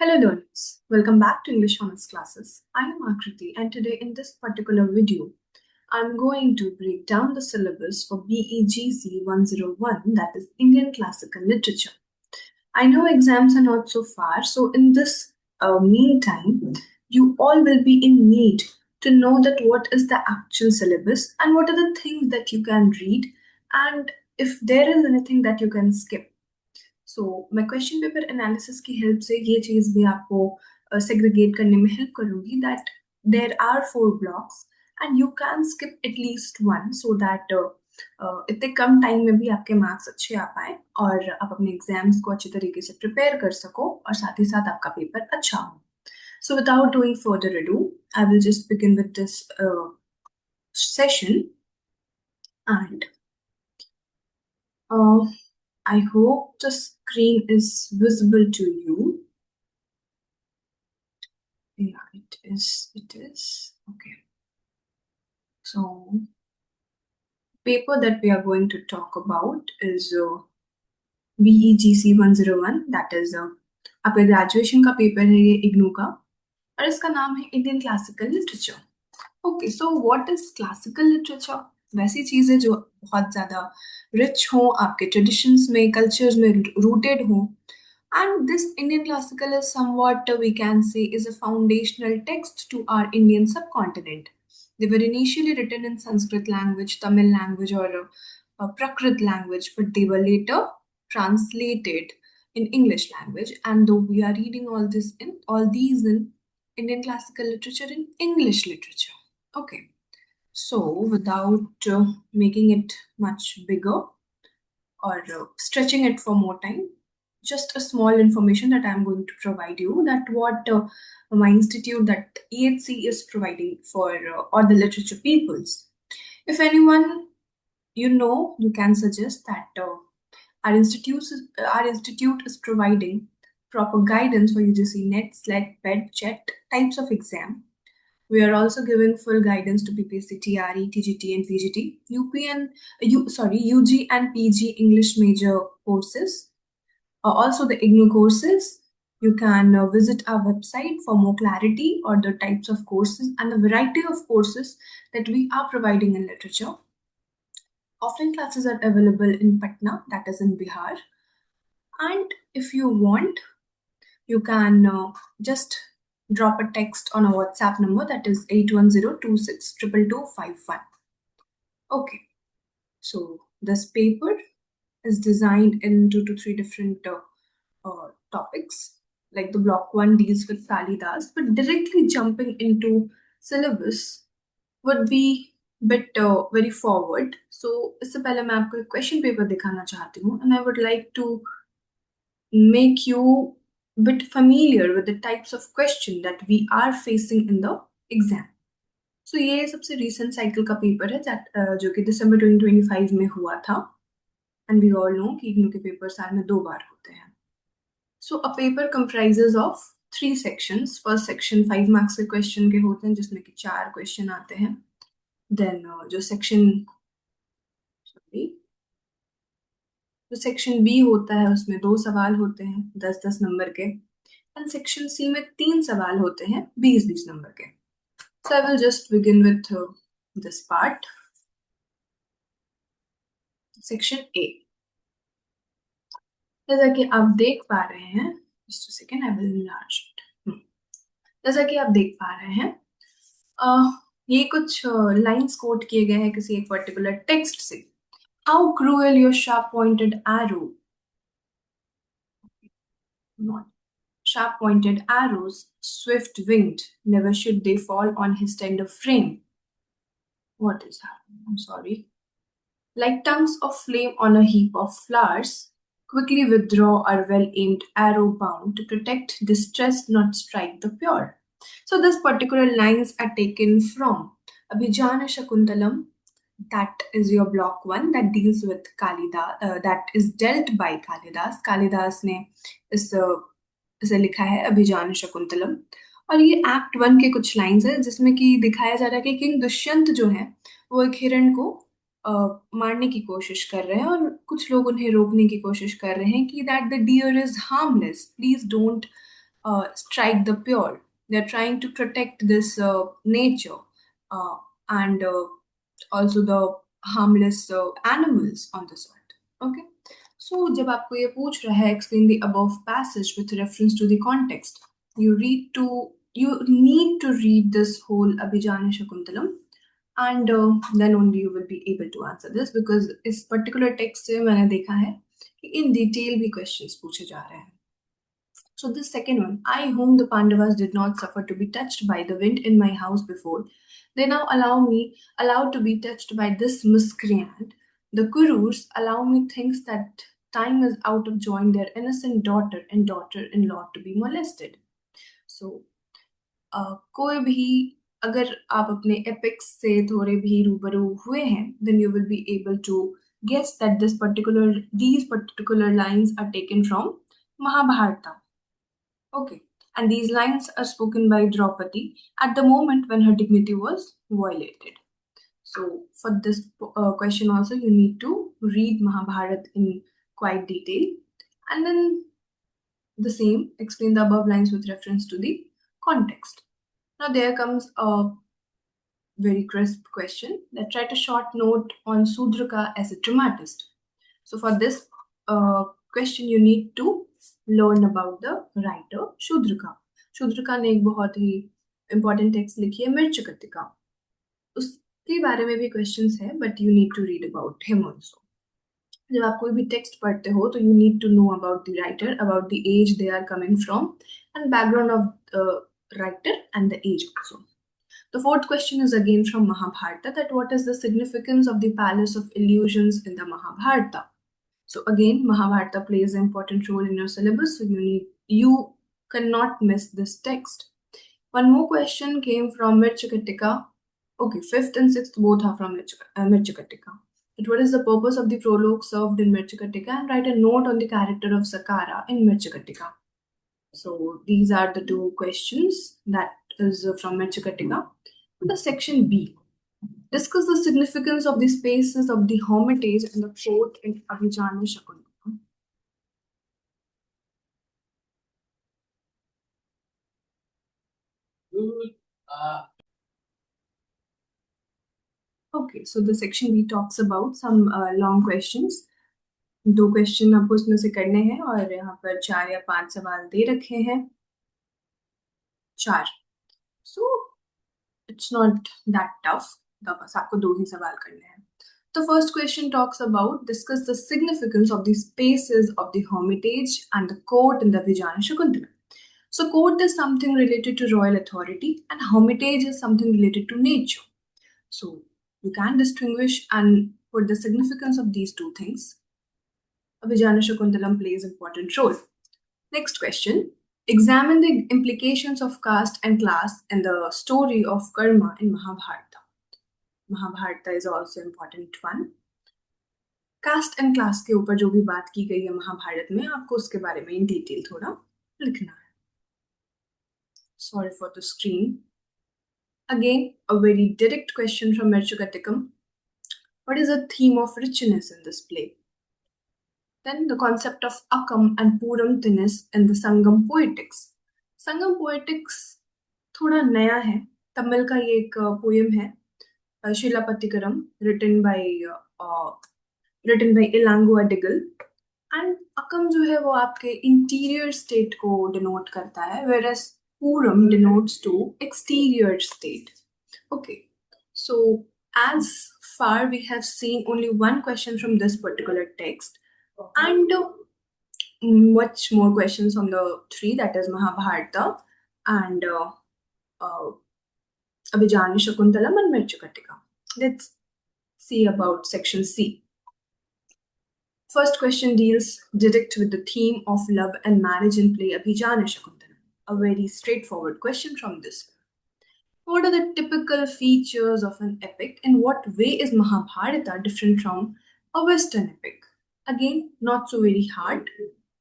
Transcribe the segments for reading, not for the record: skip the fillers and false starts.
Hello learners, welcome back to English Honours classes. I am Akriti and today in this particular video, I'm going to break down the syllabus for BEGC 101, that is Indian Classical Literature. I know exams are not so far, so in this meantime, you all will be in need to know that what is the actual syllabus and what are the things that you can read and if there is anything that you can skip. सो मैं question paper analysis की help से ये चीज़ भी आपको segregate करने में help करूंगी that there are 4 blocks and you can skip at least one so that इतने कम टाइम में भी आपके मार्क्स अच्छे आ पाए और आप अपने एग्जाम्स को अच्छे तरीके से प्रिपेयर कर सको और साथ ही साथ आपका पेपर अच्छा हो. So without doing further ado, I will just begin with this session and I hope the screen is visible to you. Yeah, it is. Okay. So, paper that we are going to talk about is BEGC 101. That is आपके graduation का paper है ये इग्नू का और इसका नाम है Indian classical literature. Okay, so what is classical literature? वैसी चीज़ें जो बहुत ज़्यादा रिच हो, आपके ट्रेडिशंस में, कल्चर्स में रूटेड हो. And this Indian classical is somewhat, we can say, is a foundational text to our Indian subcontinent. They were initially written in Sanskrit language, Tamil language, or Prakrit language, but they were later translated in English language. And though we are reading all these in Indian classical literature in English literature. Okay, so without making it much bigger or stretching it for more time, just a small information that I'm going to provide you that what my institute, that EHC, is providing for all the literature peoples. If anyone you can suggest that our institute is providing proper guidance for UGC NET, SLET, PET, CHET types of exam. We are also giving full guidance to PPSC, TRE, TGT, and PGT, UG and PG English major courses. Also the IGNOU courses. You can visit our website for more clarity or the types of courses and the variety of courses that we are providing in literature. Offline classes are available in Patna, that is in Bihar. And if you want, you can just drop a text on our WhatsApp number, that is 8102622251. Okay, so this paper is designed in 2 to 3 different topics. Like the block 1 deals with Kalidas, but directly jumping into syllabus would be bit very forward. So इससे पहले मैं आपको एक question paper दिखाना चाहती हूँ and I would like to make you bit familiar with the types of question that we are facing in the exam. So ये सबसे recent cycle का paper है जो कि December 2025 में हुआ था. And we all know कि इग्नू के पेपर साल में 2 बार होते हैं. So a paper comprises of 3 sections. First section 5 marks के question के होते हैं जिसमें कि 4 question आते हैं. Then जो section B होता है उसमें 2 सवाल होते हैं 10-10 नंबर के. And section C में 3 सवाल होते हैं 20-20 नंबर के. So I will just begin with this part. Section A. जैसा कि आप देख पा रहे हैं, just a second, I will enlarge it. जैसा कि आप देख पा रहे हैं, ये कुछ लाइंस कोट किए गए हैं किसी एक पर्टिकुलर टेक्स्ट से. How cruel your sharp-pointed arrow. Not sharp-pointed arrows, swift-winged, never should they fall on his tender frame. What is happening? I'm sorry. Like tongues of flame on a heap of flowers, quickly withdraw our well-aimed arrow bound to protect distressed, not strike the pure. So this particular lines are taken from Abhijana Shakuntalam. That is your block 1 that deals with Kalidas, that is dealt by Kalidas. Kalidas ने इसे लिखा है अभिजान शकुंतलम. और ये act 1 के कुछ lines है जिसमें कि दिखाया जा रहा है कि किंग दुष्यंत जो है वो एक हिरण को मारने की कोशिश कर रहे हैं और कुछ लोग उन्हें रोकने की कोशिश कर रहे हैं कि that the deer is harmless, please don't strike the pure. They're trying to protect this nature and also the harmless animals on this earth. Okay. So जब आपको ये पूछ रहा है explain the above passage with reference to the context, you need to read this whole Abhijana Shakuntalam and then only you will be able to answer this because इस particular text से मैंने देखा है कि in detail भी questions पूछे जा रहे हैं. So this second one, I whom the Pandavas did not suffer to be touched by the wind in my house before, they now allowed to be touched by this miscreant. The Kurus allow me thinks that time is out of joint their innocent daughter and daughter-in-law to be molested. So कोई भी अगर आप अपने epics से थोड़े भी रूबरू हुए हैं, then you will be able to guess that these particular lines are taken from Mahabharata. Okay, and these lines are spoken by Draupadi at the moment when her dignity was violated. So for this question also, you need to read Mahabharata in quite detail, and then the same, explain the above lines with reference to the context. Now there comes a very crisp question that write a short note on Sudrika as a dramatist. So for this question, you need to learn about the writer Shudrika. Shudrika ने एक बहुत ही important text लिखी है मिर्चकटिका. उसके बारे में भी questions है, but you need to read about him also. जब आप कोई भी text पढ़ते हो तो you need to know about the writer, about the age they are coming from, and background of the writer and the age also. The fourth question is again from Mahabharata, that what is the significance of the palace of illusions in the Mahabharata? So again, Mahabharata plays an important role in your syllabus, so you cannot miss this text. One more question came from Mirchakatika. Okay, fifth and sixth both are from Mirchakatika. But what is the purpose of the prologue served in Mirchakatika, and write a note on the character of Sakara in Mirchakatika. So these are the two questions that is from Mirchakatika. The section B. Discuss the significance of the spaces of the hermitage and the court in Abhijana Shakuntalam. Okay, so the section B talks about some long questions. 2 question आपको उसमें से करने हैं और यहाँ पर 4 या 5 सवाल दे रखे हैं. 4. So it's not that tough. बस आपको 2 ही सवाल करने हैं. The first question talks about discuss the significance of the spaces of the hermitage and the court in the Vijayana Shakuntalam. So court is something related to royal authority and hermitage is something related to nature. So you can distinguish and put the significance of these two things. Vijayana Shakuntalam plays an important role. Next question. Examine the implications of caste and class in the story of karma in Mahabharata. Mahabharata is also an important one. Caste and class के ऊपर जो भी बात की गई है महाभारत में, आपको उसके बारे में in detail थोड़ा लिखना है. Sorry for the screen. Again, a very direct question from Mirchakatikam. What is the theme of richness in this play? Then the concept of Akam and Puram Thinis in the Sangam poetics. Sangam poetics थोड़ा नया है. तमिल का ये एक poem है, शिलापतिकरम, written by Ilangu Adigal. And Akam जो है वो आपके interior state को denote करता है, whereas Puram denotes to exterior state. Okay, so as far we have seen only one question from this particular text, and much more questions from the 3, that is Mahabharata and Abhijana Shakuntalam and Mirchakatika. Let's see about section C. First question deals direct with the theme of love and marriage in play Abhijana Shakuntalam. A very straightforward question from this. What are the typical features of an epic? In what way is Mahabharata different from a Western epic? Again, not so very hard.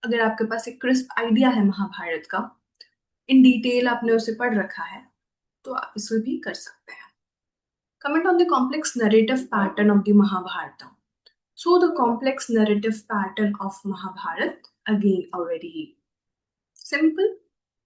अगर आपके पास एक crisp idea है महाभारत का, in detail आपने उसे पढ़ रखा है, तो आप इसे भी कर सकते हैं. Comment on the complex narrative pattern of the Mahabharata. So the complex narrative pattern of Mahabharata, again a very simple.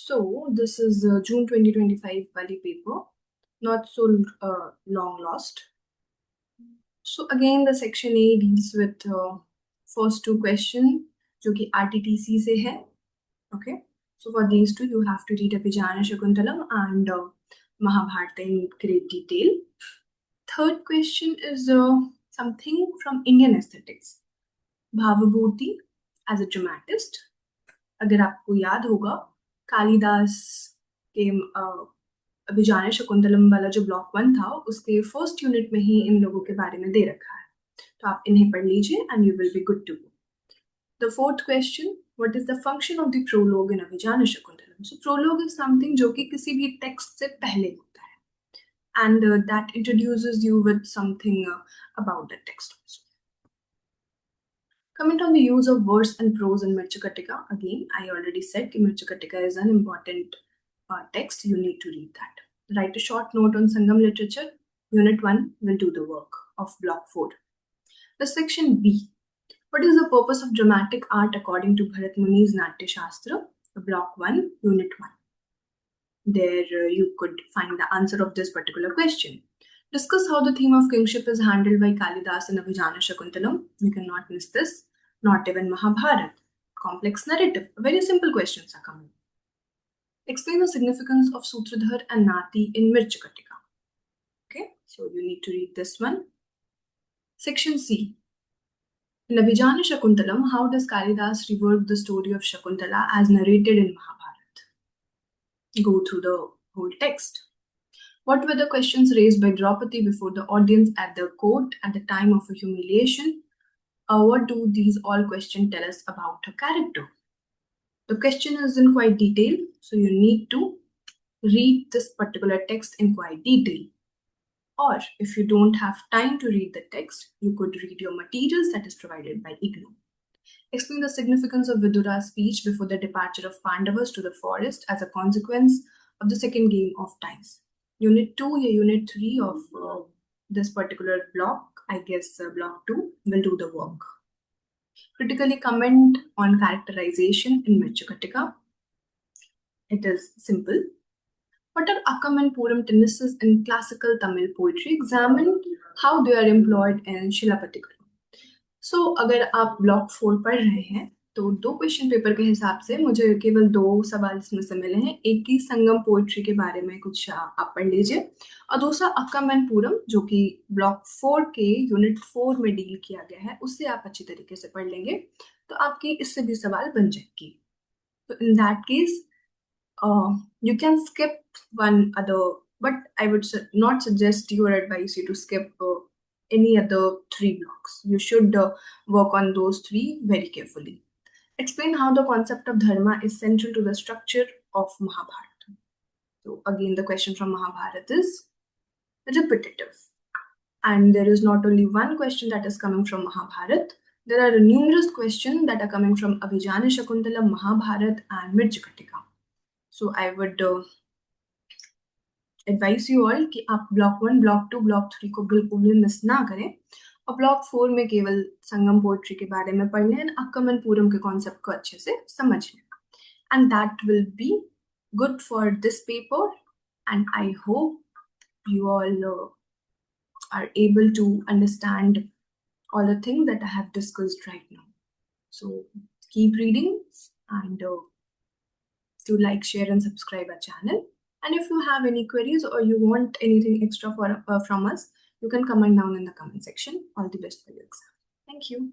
So this is June 2025 Bali paper, not so long lost. So again the section A deals with first two question जो कि RTTC से है. Okay, so for these two you have to read Abhijana Shakuntalam and Mahabharata in great detail. Third question is something from Indian aesthetics. Bhavabhuti as a dramatist. अगर आपको याद होगा कालिदास के अभिजान्य शकुंतलम वाला जो ब्लॉक 1 था उसके फर्स्ट यूनिट में ही इन लोगों के बारे में दे रखा है, तो आप इन्हें पढ़ लीजिए and you will be good to go. The fourth question, what is the function of the prologue in Abhijnana Shakuntalam. So prologue is something जो कि किसी भी टेक्स्ट से पहले होता है and that introduces you with something about the text also. Comment on the use of verse and prose in Mirchakatika. Again, I already said that Mirchakatika is an important text. You need to read that. Write a short note on Sangam literature. Unit 1 will do the work of block 4. The section B. What is the purpose of dramatic art according to Bharat Muni's Natya Shastra? Block 1, Unit 1. There you could find the answer of this particular question. Discuss how the theme of kingship is handled by Kalidas in Abhijana Shakuntalam. We cannot miss this. Not even Mahabharata. Complex narrative. Very simple questions are coming. Explain the significance of Sutradhar and Nati in Mirchakatika. Okay, so you need to read this one. Section C. In Abhijana Shakuntalam, how does Kalidas rework the story of Shakuntala as narrated in Mahabharata? Go through the whole text. What were the questions raised by Draupadi before the audience at the court at the time of her humiliation? What do these all questions tell us about her character? The question is in quite detail, so you need to read this particular text in quite detail. Or if you don't have time to read the text, you could read your materials that is provided by IGNOU. Explain the significance of Vidura's speech before the departure of Pandavas to the forest as a consequence of the second game of times. Unit 2 या Unit 3 of this particular block, I guess block 2, will do the work. Critically comment on characterization in Mirchakatika. It is simple. What are Akkam and Puram tenses in classical Tamil poetry? Examine how they are employed in Shilapatikam. So, अगर आप block 4 पढ़ रहे हैं तो दो question paper के हिसाब से मुझे केवल दो सवाल इसमें से मिले हैं. एक ही संगम पोएट्री के बारे में कुछ आप पढ़ लीजिए और दूसरा अक्कम एंड पूरम जो कि ब्लॉक 4 के यूनिट 4 में डील किया गया है उससे आप अच्छी तरीके से पढ़ लेंगे तो आपकी इससे भी सवाल बन जाएगी. तो in that case you can skip one other, but I would not suggest you or advise you to skip any other 3 blocks. You should work on those 3 very carefully. Explain how the concept of dharma is central to the structure of Mahabharata. So again, the question from Mahabharata is repetitive. And there is not only one question that is coming from Mahabharata, there are numerous questions that are coming from Abhijana Shakuntalam, Mahabharata and Mirchakatika. So I would advise you all कि आप block 1, block 2, block 3 को बिल्कुल भी miss ना करें और block 4 में केवल संगम पोएट्री के बारे में पढ़ लें, अक्कम एंड पूरम के कॉन्सेप्ट को अच्छे से समझ लें. And that will be good for this paper, and I hope you all are able to understand all the things that I have discussed right now. So keep reading and do like, share and subscribe our channel. And if you have any queries or you want anything extra from us, you can comment down in the comment section. All the best for your exam. Thank you.